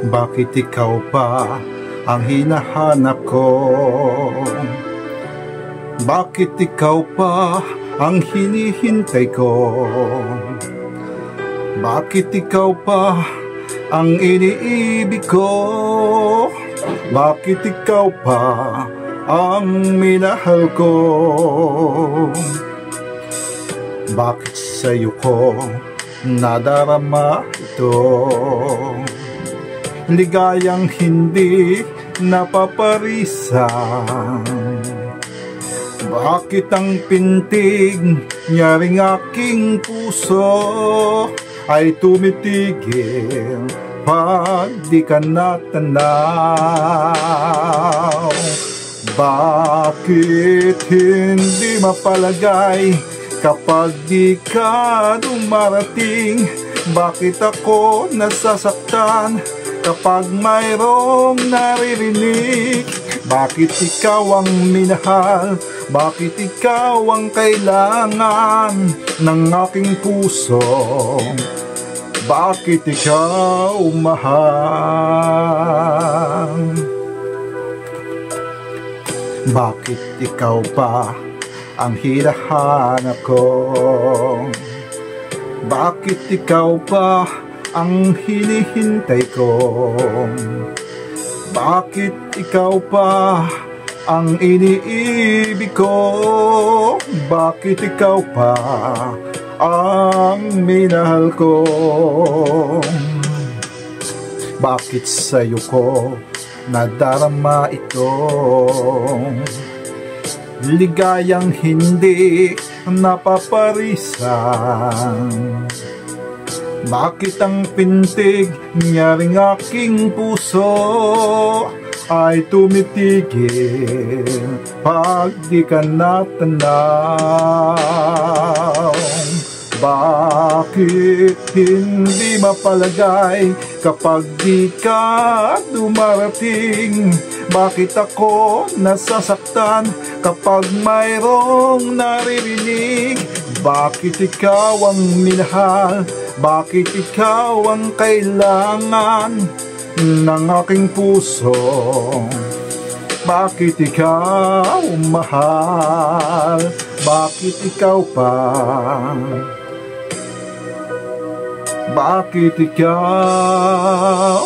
Bakit ikaw pa ang hinahanap ko? Bakit ikaw pa ang hinihintay ko? Bakit ikaw pa ang iniibig ko? Bakit ikaw pa ang minahal ko? Bakit sa'yo ko nadarama ito? Ligayang hindi napaparisan. Bakit ang pintig nyaring aking puso ay tumitigil pag di ka natanaw? Bakit hindi mapalagay kapag di ka dumarating? Bakit ako nasasaktan kapag mayroong naririnig? Bakit ikaw ang minahal? Bakit ikaw ang kailangan ng aking puso? Bakit ikaw mahal? Bakit ikaw pa ang hinahanap ko? Bakit ikaw pa ang hinihintay ko? Bakit ikaw pa ang iniibig ko? Bakit ikaw pa ang minahal ko? Bakit sa'yo ko nadarama ito? Ligayang hindi napaparisan. Bakit ang pintig nyaring aking puso ay tumitigil pag di ka natanaw? Bakit hindi mapalagay kapag di ka dumarating? Bakit ako nasasaktan kapag mayroong naririnig? Bakit ikaw ang minahal? Bakit ikaw ang kailangan ng aking puso? Bakit ikaw mahal? Bakit ikaw pa? Bakit ikaw